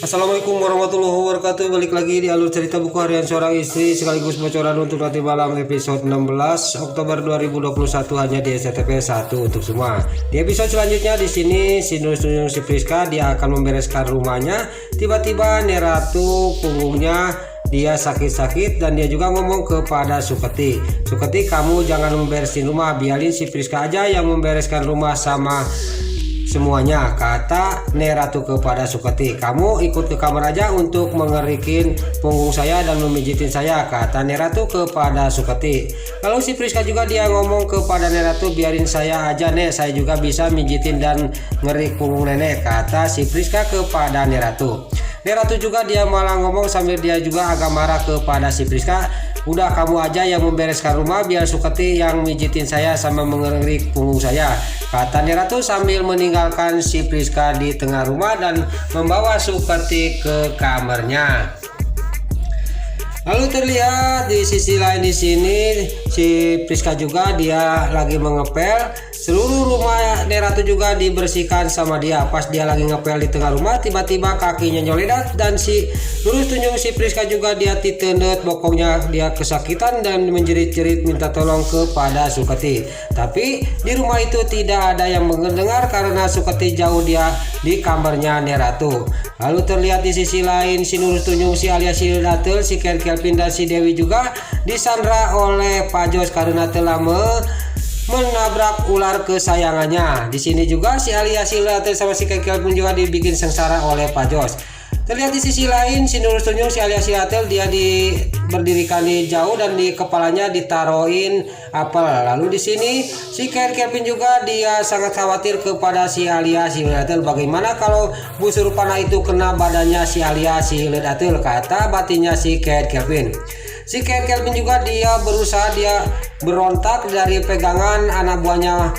Assalamualaikum warahmatullahi wabarakatuh. Balik lagi di alur cerita buku harian seorang istri sekaligus bocoran untuk nanti malam episode 16 Oktober 2021 hanya di SCTV 1 untuk semua. Di episode selanjutnya di sini si Priska dia akan membereskan rumahnya. Tiba-tiba Neratu punggungnya dia sakit-sakit dan dia juga ngomong kepada Suketi, kamu jangan memberesin rumah, biarin si Priska aja yang membereskan rumah sama semuanya, kata Neratu kepada Suketi. Kamu ikut ke kamar aja untuk mengerikin punggung saya dan memijitin saya, kata Neratu kepada Suketi. Lalu si Priska juga dia ngomong kepada Neratu, biarin saya aja nek, saya juga bisa mijitin dan ngerik punggung nenek, kata si Priska kepada Neratu. Neratu juga dia malah ngomong sambil dia juga agak marah kepada si Priska, udah kamu aja yang membereskan rumah, biar Suketi yang mijitin saya sama mengerik punggung saya, kata Neratu sambil meninggalkan si Priska di tengah rumah dan membawa Suketi ke kamarnya. Lalu terlihat di sisi lain di sini si Priska juga dia lagi mengepel. Seluruh rumah Neratu juga dibersihkan sama dia. Pas dia lagi ngepel di tengah rumah, tiba-tiba kakinya nyoledat dan si lurus tunjung si Priska juga dia titendet, bokongnya dia kesakitan dan menjerit-jerit minta tolong kepada Suketi. Tapi di rumah itu tidak ada yang mendengar karena Suketi jauh dia di kamarnya Neratu. Lalu terlihat di sisi lain si lurus tunjung si alias si Datel, si Kelvin dan si Dewi juga disandra oleh Pak Jos karena telah menabrak ular kesayangannya. Di sini juga si alias si Datel sama si Kelvin juga dibikin sengsara oleh Pak Jos. Terlihat di sisi lain si Nurul Tunjung si alias si Datel dia berdirikan di jauh dan di kepalanya ditaruhin apel. Lalu di sini si Kelvin juga dia sangat khawatir kepada si alias si Datel. Bagaimana kalau busur panah itu kena badannya si alias si Datel, kata batinnya si Kelvin. Si Kelvin juga dia berusaha dia berontak dari pegangan anak buahnya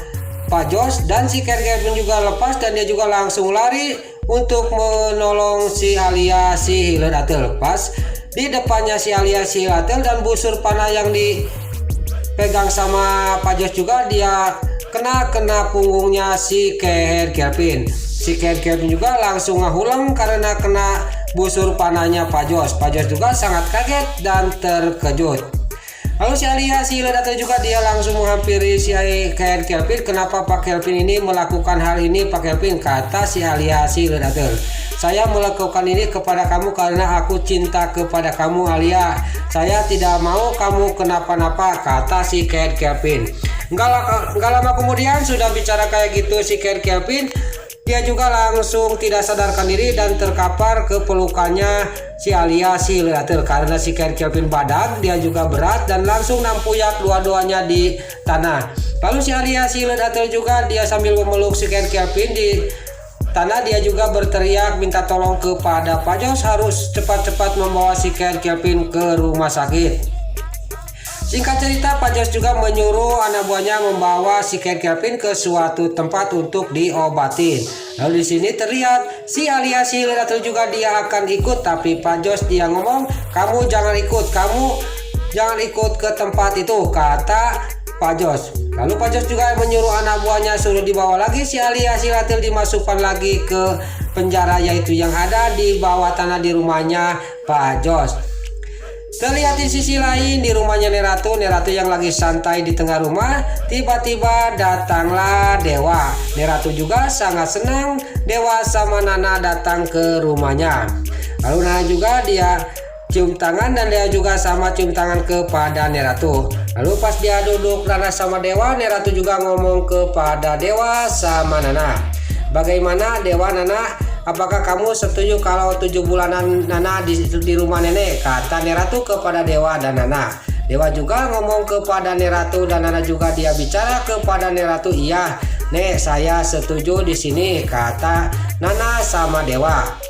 Pak Jos dan si Kelvin juga lepas dan dia juga langsung lari untuk menolong si alias si Datel. Pas di depannya si alias si Datel dan busur panah yang dipegang sama Pak Jos juga dia kena punggungnya si Kelvin. Si Kelvin juga langsung ngahulang karena kena busur panahnya Pak Jos. Pak Jos juga sangat kaget dan terkejut. Lalu si alias si Datel juga dia langsung menghampiri si Kelvin. Kenapa Pak Kelvin ini melakukan hal ini Pak Kelvin, kata si alias si Datel. Saya melakukan ini kepada kamu karena aku cinta kepada kamu Alia. Saya tidak mau kamu kenapa-napa, kata si Kelvin. Enggak lama kemudian sudah bicara kayak gitu si Kelvin, dia juga langsung tidak sadarkan diri dan terkapar ke pelukannya si alias si Datel karena si Kelvin badak dia juga berat dan langsung nampuyak dua-duanya di tanah. Lalu si alias si Datel juga dia sambil memeluk si Kelvin di tanah, dia juga berteriak minta tolong kepada Pak Jos harus cepat-cepat membawa si Kelvin ke rumah sakit. Singkat cerita, Pak Jos juga menyuruh anak buahnya membawa si Kelvin ke suatu tempat untuk diobatin. Lalu di sini terlihat si alias si Datel juga dia akan ikut, tapi Pak Jos dia ngomong, kamu jangan ikut ke tempat itu, kata Pak Jos. Lalu Pak Jos juga menyuruh anak buahnya suruh dibawa lagi si alias si Datel dimasukkan lagi ke penjara yaitu yang ada di bawah tanah di rumahnya Pak Jos. Terlihat di sisi lain di rumahnya Neratu yang lagi santai di tengah rumah, tiba-tiba datanglah Dewa. Neratu juga sangat senang Dewa sama Nana datang ke rumahnya. Lalu Nana juga dia cium tangan dan dia juga sama cium tangan kepada Neratu. Lalu pas dia duduk Nana sama Dewa, Neratu juga ngomong kepada Dewa sama Nana, bagaimana Dewa Nana, apakah kamu setuju kalau 7 bulanan Nana di rumah nenek, kata Neratu kepada Dewa dan Nana. Dewa juga ngomong kepada Neratu dan Nana juga dia bicara kepada Neratu, iya Nek saya setuju di sini, kata Nana sama Dewa.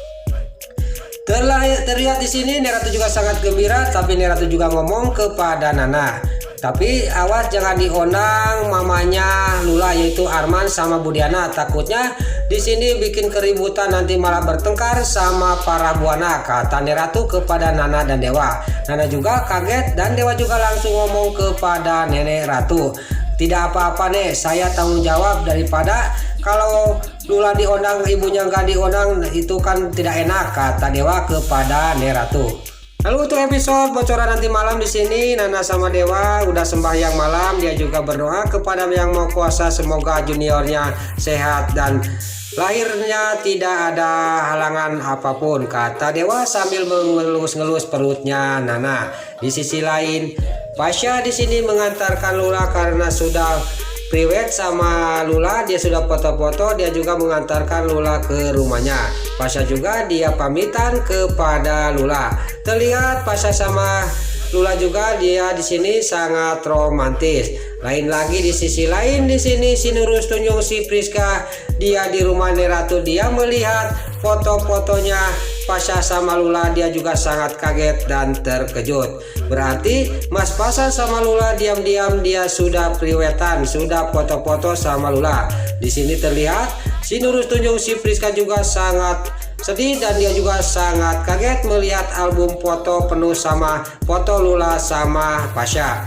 Terlihat di sini Neratu juga sangat gembira, tapi Neratu juga ngomong kepada Nana, tapi awas jangan diundang mamanya Lula yaitu Arman sama Budiana, takutnya di sini bikin keributan nanti malah bertengkar sama para buana, kata Neratu kepada Nana dan Dewa. Nana juga kaget dan Dewa juga langsung ngomong kepada Nenek Ratu, tidak apa-apa nih, saya tanggung jawab, daripada kalau Lula diundang ibunya nggak diundang itu kan tidak enak, kata Dewa kepada Neratu. Lalu untuk episode bocoran nanti malam di sini, Nana sama Dewa udah sembahyang malam, dia juga berdoa kepada Yang Maha Kuasa semoga juniornya sehat dan lahirnya tidak ada halangan apapun, kata Dewa sambil mengelus-ngelus perutnya Nana. Di sisi lain, Pasha di sini mengantarkan Lula karena sudah priwet sama Lula, dia sudah foto-foto, dia juga mengantarkan Lula ke rumahnya. Pasha juga dia pamitan kepada Lula. Terlihat Pasha sama Lula juga dia di sini sangat romantis. Lain lagi di sisi lain di sini si Nurul tunjung si Priska dia di rumah Neratu, dia melihat foto-fotonya Pasha sama Lula, dia juga sangat kaget dan terkejut. Berarti Mas Pasha sama Lula diam-diam dia sudah priwetan, sudah foto-foto sama Lula. Di sini terlihat si Nurul tunjung si Priska juga sangat sedih dan dia juga sangat kaget melihat album foto penuh sama foto Lula sama Pasha.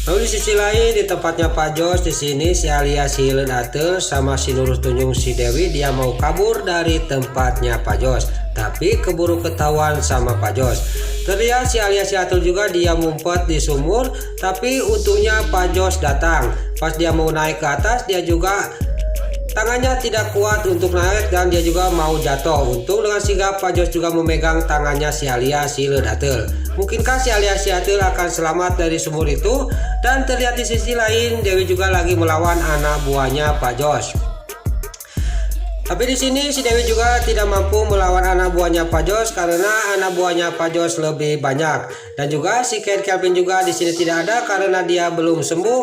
Lalu di sisi lain di tempatnya Pak Jos di sini si Alia si Ledatel sama si Nurul tunjung si Dewi dia mau kabur dari tempatnya Pak Jos, tapi keburu ketahuan sama Pak Jos. Terlihat si Alia si Atul juga dia ngumpet di sumur, tapi untungnya Pak Jos datang. Pas dia mau naik ke atas dia juga tangannya tidak kuat untuk naik dan dia juga mau jatuh. Untung dengan sigap Pak Jos juga memegang tangannya si Alia si Ledatel. Mungkinkah si Alia si Atul akan selamat dari sumur itu? Dan terlihat di sisi lain Dewi juga lagi melawan anak buahnya Pak Jos. Tapi di sini si Dewi juga tidak mampu melawan anak buahnya Pak Jos karena anak buahnya Pak Jos lebih banyak. Dan juga si Ken Kelvin juga di sini tidak ada karena dia belum sembuh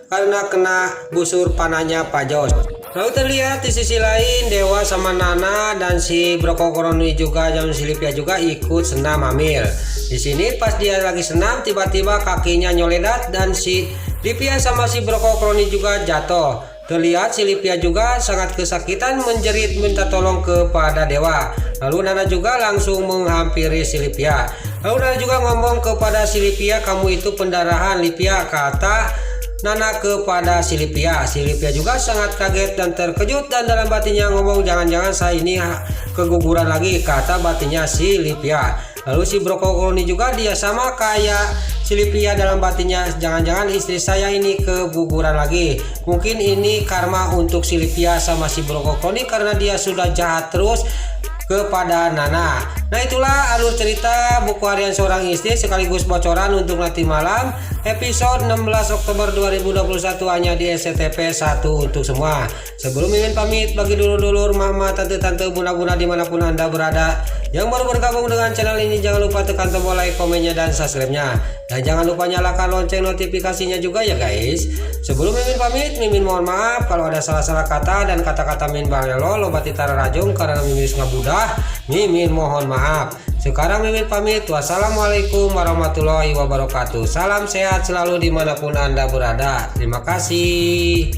karena kena busur panahnya Pak Jos. Lalu terlihat di sisi lain Dewa sama Nana dan si Brokokoroni juga dan si Lipia juga ikut senam hamil. Di sini pas dia lagi senam tiba-tiba kakinya nyoledat dan si Lipia sama si Brokokoroni juga jatuh. Terlihat si Lipia juga sangat kesakitan menjerit minta tolong kepada Dewa. Lalu Nana juga langsung menghampiri si Lipia. Lalu Nana juga ngomong kepada si Lipia, kamu itu pendarahan Lipia, kata Nana kepada si Lipia. Si Lipia juga sangat kaget dan terkejut dan dalam batinnya ngomong jangan-jangan saya ini keguguran lagi, kata batinnya si Lipia. Lalu si Brokokoroni juga dia sama kayak si Lipia dalam batinnya, jangan-jangan istri saya ini keguguran lagi. Mungkin ini karma untuk si Lipia sama si Brokokoroni karena dia sudah jahat terus kepada Nana. Nah itulah alur cerita buku harian seorang istri sekaligus bocoran untuk nanti malam episode 16 Oktober 2021 hanya di SCTV 1 untuk semua. Sebelum Mimin pamit, bagi dulur-dulur, mama, tante-tante, bunda-bunda dimanapun anda berada yang baru bergabung dengan channel ini, jangan lupa tekan tombol like, komennya, dan subscribe-nya. Dan jangan lupa nyalakan lonceng notifikasinya juga ya guys. Sebelum Mimin pamit, Mimin mohon maaf kalau ada salah-salah kata dan kata-kata Mimin balelo lobati tara rajung karena Mimin ngabudah. Mimin mohon maaf. Sekarang Mimin pamit. Wassalamualaikum warahmatullahi wabarakatuh. Salam sehat selalu dimanapun anda berada. Terima kasih.